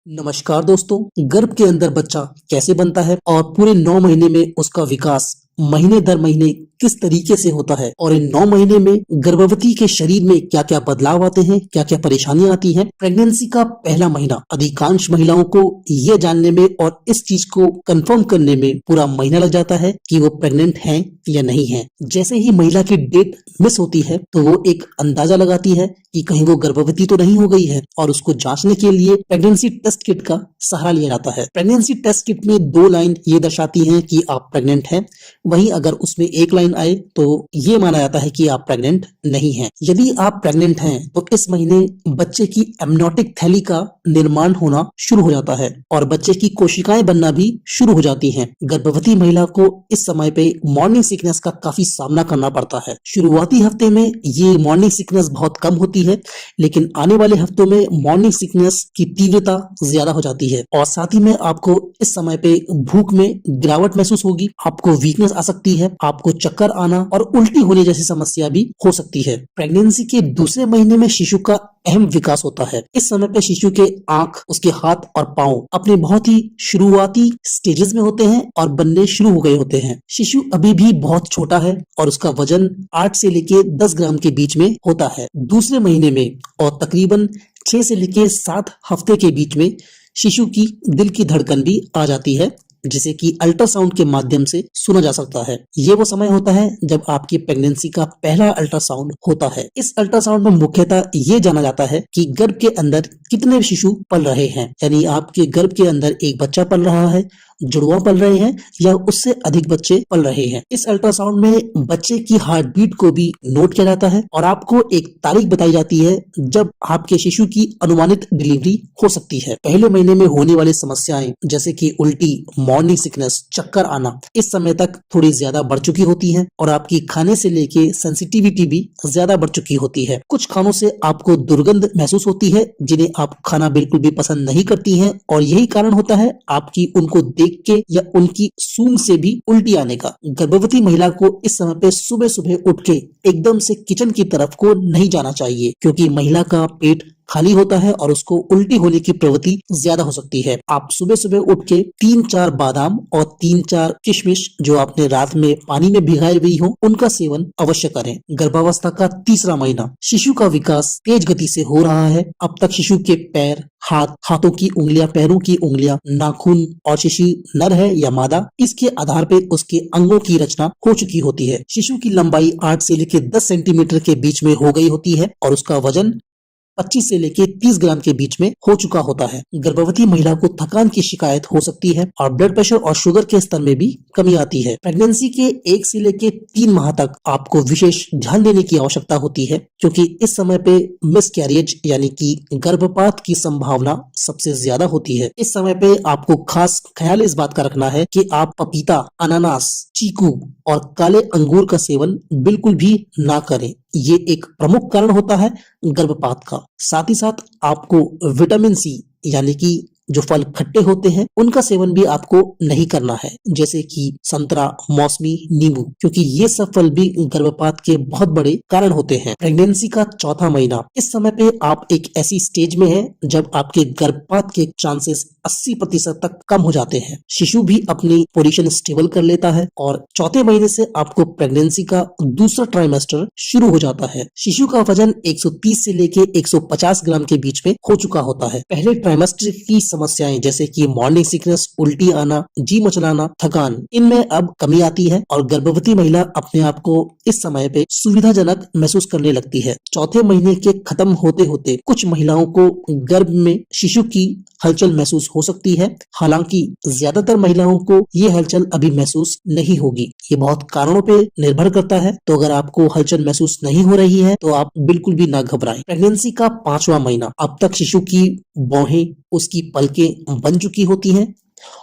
नमस्कार दोस्तों। गर्भ के अंदर बच्चा कैसे बनता है और पूरे 9 महीने में उसका विकास महीने दर महीने किस तरीके से होता है और इन 9 महीने में गर्भवती के शरीर में क्या क्या बदलाव आते हैं, क्या क्या परेशानियां आती हैं। प्रेगनेंसी का पहला महीना अधिकांश महिलाओं को ये जानने में और इस चीज को कंफर्म करने में पूरा महीना लग जाता है कि वो प्रेग्नेंट हैं या नहीं है। जैसे ही महिला की डेट मिस होती है तो वो एक अंदाजा लगाती है कि कहीं वो गर्भवती तो नहीं हो गई है और उसको जांचने के लिए प्रेगनेंसी टेस्ट किट का सहारा लिया जाता है। प्रेगनेंसी टेस्ट किट में 2 लाइन ये दर्शाती हैं कि आप प्रेग्नेंट हैं, वहीं अगर उसमें एक लाइन आए तो ये माना जाता है कि आप प्रेग्नेंट नहीं हैं। यदि आप प्रेग्नेंट हैं तो इस महीने बच्चे की एमनियोटिक थैली का निर्माण होना शुरू हो जाता है और बच्चे की कोशिकाएं बनना भी शुरू हो जाती हैं। गर्भवती महिला को इस समय पे मॉर्निंग सिकनेस का काफी सामना करना पड़ता है। शुरुआती हफ्ते में ये मॉर्निंग सिकनेस बहुत कम होती है, लेकिन आने वाले हफ्तों में मॉर्निंग सिकनेस की तीव्रता ज्यादा हो जाती है और साथ ही में आपको इस समय पे भूख में गिरावट महसूस होगी, आपको वीकनेस आ सकती है, आपको चक्कर आना और उल्टी होने जैसी समस्या भी हो सकती है। प्रेगनेंसी के दूसरे महीने में शिशु का अहम विकास होता है। इस समय पे शिशु के आंख, उसके हाथ और पांव अपने बहुत ही शुरुआती स्टेजेस में होते हैं और बनने शुरू हो गए होते हैं। शिशु अभी भी बहुत छोटा है और उसका वजन 8 से लेके 10 ग्राम के बीच में होता है। दूसरे महीने में और तकरीबन 6 से लेके 7 हफ्ते के बीच में शिशु की दिल की धड़कन भी आ जाती है, जिसे कि अल्ट्रासाउंड के माध्यम से सुना जा सकता है। ये वो समय होता है जब आपकी प्रेगनेंसी का पहला अल्ट्रासाउंड होता है। इस अल्ट्रासाउंड में मुख्यतः ये जाना जाता है कि गर्भ के अंदर कितने शिशु पल रहे हैं, यानी आपके गर्भ के अंदर एक बच्चा पल रहा है, जुड़वा पल रहे हैं या उससे अधिक बच्चे पल रहे हैं। इस अल्ट्रासाउंड में बच्चे की हार्ट बीट को भी नोट किया जाता है और आपको एक तारीख बताई जाती है जब आपके शिशु की अनुमानित डिलीवरी हो सकती है। पहले महीने में होने वाली समस्याएं जैसे कि उल्टी, मॉर्निंग सिकनेस, चक्कर आना इस समय तक थोड़ी ज्यादा बढ़ चुकी होती है और आपकी खाने से लेके सेंसिटिविटी भी ज्यादा बढ़ चुकी होती है। कुछ खानों से आपको दुर्गंध महसूस होती है जिन्हें आप खाना बिल्कुल भी पसंद नहीं करती हैं और यही कारण होता है आपकी उनको देख के या उनकी सूंघ से भी उल्टी आने का। गर्भवती महिला को इस समय पे सुबह सुबह उठ के एकदम से किचन की तरफ को नहीं जाना चाहिए, क्योंकि महिला का पेट खाली होता है और उसको उल्टी होने की प्रवृत्ति ज्यादा हो सकती है। आप सुबह सुबह उठ के 3-4 बादाम और 3-4 किशमिश जो आपने रात में पानी में भिगाई हुई हो उनका सेवन अवश्य करें। गर्भावस्था का तीसरा महीना, शिशु का विकास तेज गति से हो रहा है। अब तक शिशु के पैर, हाथ, हाथों की उंगलियां, पैरों की उंगलियां, नाखून और शिशु नर है या मादा, इसके आधार पर उसके अंगों की रचना हो चुकी होती है। शिशु की लंबाई 8 से लेकर 10 सेंटीमीटर के बीच में हो गई होती है और उसका वजन 25 से लेके 30 ग्राम के बीच में हो चुका होता है। गर्भवती महिला को थकान की शिकायत हो सकती है और ब्लड प्रेशर और शुगर के स्तर में भी कमी आती है। प्रेगनेंसी के 1 से लेके 3 माह तक आपको विशेष ध्यान देने की आवश्यकता होती है, क्योंकि इस समय पे मिसकैरेज यानी कि गर्भपात की संभावना सबसे ज्यादा होती है। इस समय पे आपको खास ख्याल इस बात का रखना है कि आप पपीता, अनानास, चीकू और काले अंगूर का सेवन बिल्कुल भी ना करें। ये एक प्रमुख कारण होता है गर्भपात का। साथ ही साथ आपको विटामिन सी यानी कि जो फल खट्टे होते हैं उनका सेवन भी आपको नहीं करना है, जैसे कि संतरा, मौसमी, नींबू, क्योंकि ये सब फल भी गर्भपात के बहुत बड़े कारण होते हैं। प्रेगनेंसी का चौथा महीना, इस समय पे आप एक ऐसी स्टेज में हैं जब आपके गर्भपात के चांसेस 80% तक कम हो जाते हैं। शिशु भी अपनी पोजीशन स्टेबल कर लेता है और चौथे महीने से आपको प्रेगनेंसी का दूसरा ट्राइमेस्टर शुरू हो जाता है। शिशु का वजन 130 से लेके 150 ग्राम के बीच में हो चुका होता है। पहले ट्राइमेस्टर की समस्याएं जैसे कि मॉर्निंग सिकनेस, उल्टी आना, जी मचलाना, थकान, इनमें अब कमी आती है और गर्भवती महिला अपने आप को इस समय पे सुविधाजनक महसूस करने लगती है। चौथे महीने के खत्म होते होते कुछ महिलाओं को गर्भ में शिशु की हलचल महसूस हो सकती है, हालांकि ज्यादातर महिलाओं को ये हलचल अभी महसूस नहीं होगी। ये बहुत कारणों पे निर्भर करता है, तो अगर आपको हलचल महसूस नहीं हो रही है तो आप बिल्कुल भी ना घबराएं। प्रेगनेंसी का 5वां महीना, अब तक शिशु की भौहें, उसकी पलकें बन चुकी होती हैं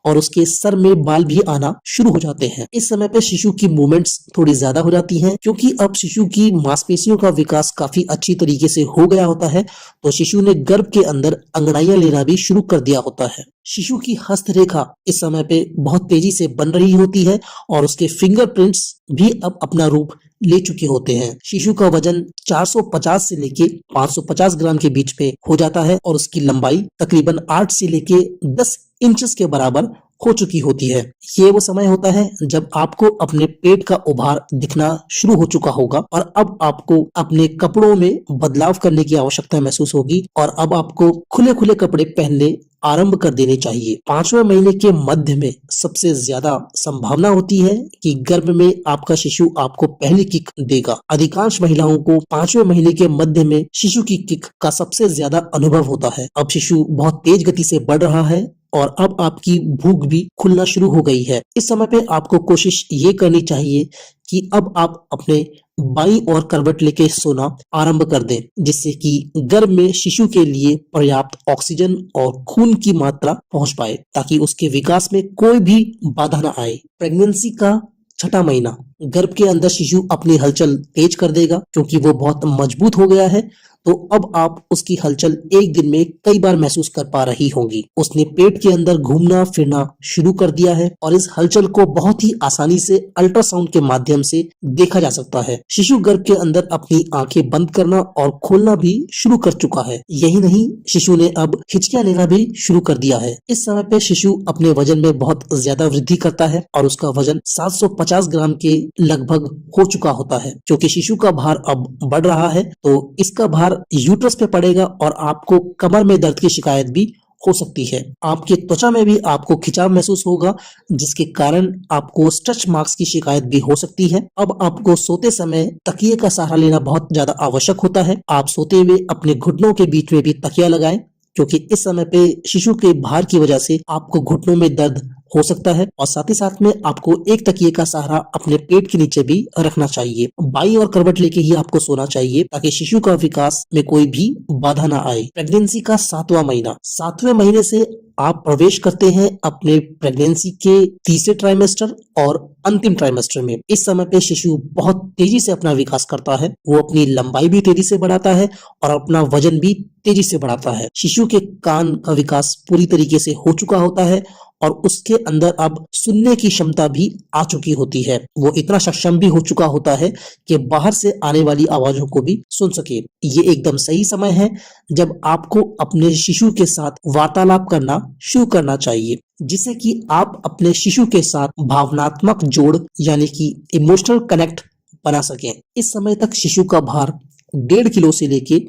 और उसके सर में बाल भी आना शुरू हो जाते हैं। इस समय पे शिशु की मूवमेंट्स थोड़ी ज्यादा हो जाती हैं, क्योंकि अब शिशु की मांसपेशियों का विकास काफी अच्छी तरीके से हो गया होता है। तो शिशु ने गर्भ के अंदर अंगड़ाइयां लेना भी शुरू कर दिया होता है। शिशु की हस्तरेखा इस समय पे बहुत तेजी से बन रही होती है और उसके फिंगरप्रिंट्स भी अब अपना रूप ले चुके होते हैं। शिशु का वजन 450 से लेके 550 ग्राम के बीच में हो जाता है और उसकी लंबाई तकरीबन 8 से लेके 10 इंचेस के बराबर हो चुकी होती है। ये वो समय होता है जब आपको अपने पेट का उभार दिखना शुरू हो चुका होगा और अब आपको अपने कपड़ों में बदलाव करने की आवश्यकता महसूस होगी और अब आपको खुले खुले कपड़े पहनने आरंभ कर देने चाहिए। 5वें महीने के मध्य में सबसे ज्यादा संभावना होती है कि गर्भ में आपका शिशु आपको पहली किक देगा। अधिकांश महिलाओं को 5वें महीने के मध्य में शिशु की किक का सबसे ज्यादा अनुभव होता है। अब शिशु बहुत तेज गति से बढ़ रहा है और अब आपकी भूख भी खुलना शुरू हो गई है। इस समय पे आपको कोशिश ये करनी चाहिए कि अब आप अपने बाईं ओर करवट लेके सोना आरंभ कर दें, जिससे कि गर्भ में शिशु के लिए पर्याप्त ऑक्सीजन और खून की मात्रा पहुंच पाए, ताकि उसके विकास में कोई भी बाधा न आए। प्रेगनेंसी का 6वां महीना, गर्भ के अंदर शिशु अपनी हलचल तेज कर देगा, क्योंकि वो बहुत मजबूत हो गया है। तो अब आप उसकी हलचल एक दिन में कई बार महसूस कर पा रही होंगी। उसने पेट के अंदर घूमना फिरना शुरू कर दिया है और इस हलचल को बहुत ही आसानी से अल्ट्रासाउंड के माध्यम से देखा जा सकता है। शिशु गर्भ के अंदर अपनी आंखें बंद करना और खोलना भी शुरू कर चुका है। यही नहीं, शिशु ने अब हिचकियां लेना भी शुरू कर दिया है। इस समय पे शिशु अपने वजन में बहुत ज्यादा वृद्धि करता है और उसका वजन 750 ग्राम के लगभग हो चुका होता है। क्योंकि शिशु का भार अब बढ़ रहा है, तो इसका भार यूट्रस पे पड़ेगा और आपको कमर में दर्द की शिकायत भी हो सकती है। आपके त्वचा में भी आपको खिंचाव महसूस होगा, जिसके कारण आपको स्ट्रेच मार्क्स की शिकायत भी हो सकती है। अब आपको सोते समय तकिए का सहारा लेना बहुत ज्यादा आवश्यक होता है। आप सोते हुए अपने घुटनों के बीच में भी तकिया लगाएं, क्योंकि इस समय पे शिशु के भार की वजह से आपको घुटनों में दर्द हो सकता है और साथ ही साथ में आपको एक तकिए का सहारा अपने पेट के नीचे भी रखना चाहिए। बाईं ओर करवट लेके ही आपको सोना चाहिए, ताकि शिशु का विकास में कोई भी बाधा ना आए। प्रेगनेंसी का 7वां महीना, 7वें महीने से आप प्रवेश करते हैं अपने प्रेगनेंसी के तीसरे ट्राइमेस्टर और अंतिम ट्राइमेस्टर में। इस समय पे शिशु बहुत तेजी से अपना विकास करता है। वो अपनी लंबाई भी तेजी से बढ़ाता है और अपना वजन भी तेजी से बढ़ाता है। शिशु के कान का विकास पूरी तरीके से हो चुका होता है और उसके अंदर अब सुनने की क्षमता भी आ चुकी होती है। वो इतना सक्षम भी हो चुका होता है कि बाहर से आने वाली आवाजों को भी सुन सके। ये एकदम सही समय है जब आपको अपने शिशु के साथ वार्तालाप करना शुरू करना चाहिए, जिससे कि आप अपने शिशु के साथ भावनात्मक जोड़ यानी कि इमोशनल कनेक्ट बना सकें। इस समय तक शिशु का भार 1.5 किलो से लेके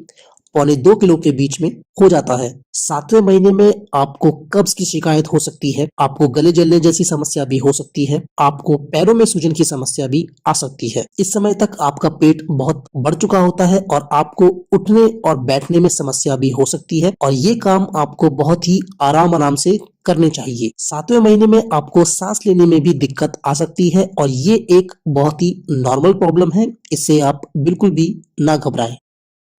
1.25 किलो के बीच में हो जाता है। 7वें महीने में आपको कब्ज की शिकायत हो सकती है, आपको गले जलने जैसी समस्या भी हो सकती है, आपको पैरों में सूजन की समस्या भी आ सकती है। इस समय तक आपका पेट बहुत बढ़ चुका होता है और आपको उठने और बैठने में समस्या भी हो सकती है और ये काम आपको बहुत ही आराम से करने चाहिए। 7वें महीने में आपको सांस लेने में भी दिक्कत आ सकती है और ये एक बहुत ही नॉर्मल प्रॉब्लम है, इससे आप बिल्कुल भी ना घबराएं।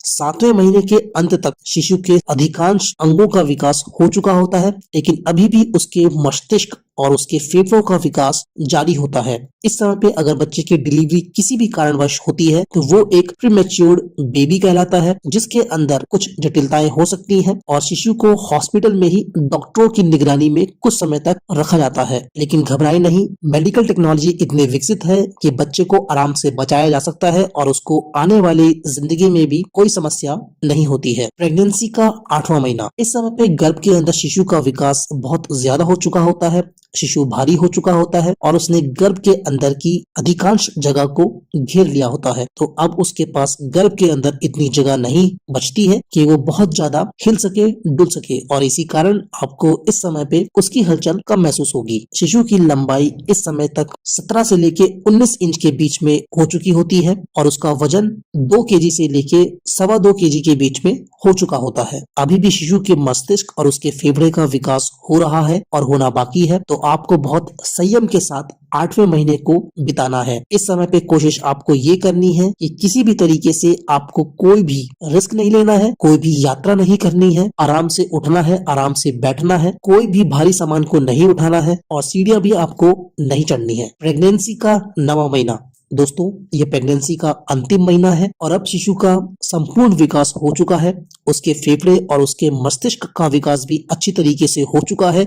7वें महीने के अंत तक शिशु के अधिकांश अंगों का विकास हो चुका होता है, लेकिन अभी भी उसके मस्तिष्क और उसके फेफड़ों का विकास जारी होता है। इस समय पे अगर बच्चे की डिलीवरी किसी भी कारणवश होती है तो वो एक प्रीमैच्योर्ड बेबी कहलाता है, जिसके अंदर कुछ जटिलताएं हो सकती हैं और शिशु को हॉस्पिटल में ही डॉक्टरों की निगरानी में कुछ समय तक रखा जाता है। लेकिन घबराएं नहीं, मेडिकल टेक्नोलॉजी इतनी विकसित है कि बच्चे को आराम से बचाया जा सकता है और उसको आने वाली जिंदगी में भी कोई समस्या नहीं होती है। प्रेगनेंसी का 8वां महीना, इस समय पे गर्भ के अंदर शिशु का विकास बहुत ज्यादा हो चुका होता है। शिशु भारी हो चुका होता है और उसने गर्भ के अंदर की अधिकांश जगह को घेर लिया होता है। तो अब उसके पास गर्भ के अंदर इतनी जगह नहीं बचती है कि वो बहुत ज्यादा हिल सके, डुल सके और इसी कारण आपको इस समय पे उसकी हलचल कम महसूस होगी। शिशु की लंबाई इस समय तक 17 से लेके 19 इंच के बीच में हो चुकी होती है और उसका वजन 2 केजी से लेके 2.25 केजी के बीच में हो चुका होता है। अभी भी शिशु के मस्तिष्क और उसके फेफड़े का विकास हो रहा है और होना बाकी है, तो आपको बहुत संयम के साथ 8वें महीने को बिताना है। इस समय पे कोशिश आपको ये करनी है कि किसी भी तरीके से आपको कोई भी रिस्क नहीं लेना है, कोई भी यात्रा नहीं करनी है, आराम से उठना है, आराम से बैठना है, कोई भी भारी सामान को नहीं उठाना है और सीढ़ियां भी आपको नहीं चढ़नी है। प्रेगनेंसी का 9वां महीना, दोस्तों ये प्रेगनेंसी का अंतिम महीना है और अब शिशु का संपूर्ण विकास हो चुका है। उसके फेफड़े और उसके मस्तिष्क का विकास भी अच्छी तरीके से हो चुका है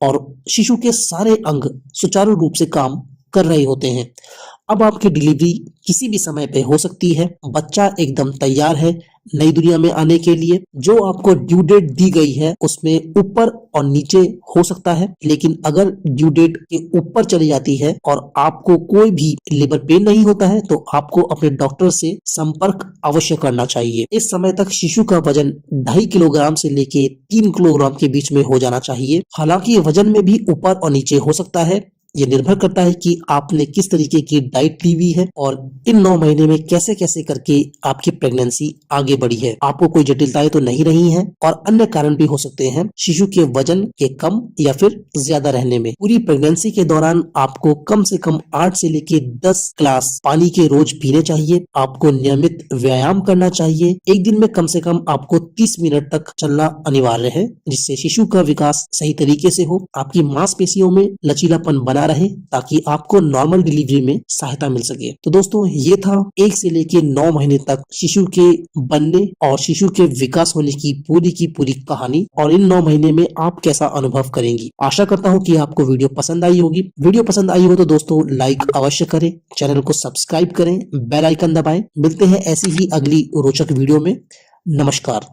और शिशु के सारे अंग सुचारू रूप से काम कर रहे होते हैं। अब आपकी डिलीवरी किसी भी समय पे हो सकती है। बच्चा एकदम तैयार है नई दुनिया में आने के लिए। जो आपको ड्यू डेट दी गई है उसमें ऊपर और नीचे हो सकता है, लेकिन अगर ड्यू डेट के ऊपर चली जाती है और आपको कोई भी लेबर पेन नहीं होता है तो आपको अपने डॉक्टर से संपर्क अवश्य करना चाहिए। इस समय तक शिशु का वजन 2.5 किलोग्राम से लेके 3 किलोग्राम के बीच में हो जाना चाहिए। हालांकि वजन में भी ऊपर और नीचे हो सकता है, ये निर्भर करता है कि आपने किस तरीके की डाइट ली हुई है और इन 9 महीने में कैसे कैसे करके आपकी प्रेगनेंसी आगे बढ़ी है। आपको कोई जटिलताएं तो नहीं रही हैं और अन्य कारण भी हो सकते हैं शिशु के वजन के कम या फिर ज्यादा रहने में। पूरी प्रेगनेंसी के दौरान आपको कम से कम 8 से लेके 10 ग्लास पानी के रोज पीने चाहिए। आपको नियमित व्यायाम करना चाहिए। एक दिन में कम से कम आपको 30 मिनट तक चलना अनिवार्य है, जिससे शिशु का विकास सही तरीके से हो, आपकी मांसपेशियों में लचीलापन बना रहे ताकि आपको नॉर्मल डिलीवरी में सहायता मिल सके। तो दोस्तों ये था 1 से लेके 9 महीने तक शिशु के बनने और शिशु के विकास होने की पूरी कहानी और इन 9 महीने में आप कैसा अनुभव करेंगी। आशा करता हूँ कि आपको वीडियो पसंद आई होगी। वीडियो पसंद आई हो तो दोस्तों लाइक अवश्य करें, चैनल को सब्सक्राइब करें, बेल आइकन दबाएं। मिलते हैं ऐसी ही अगली रोचक वीडियो में। नमस्कार।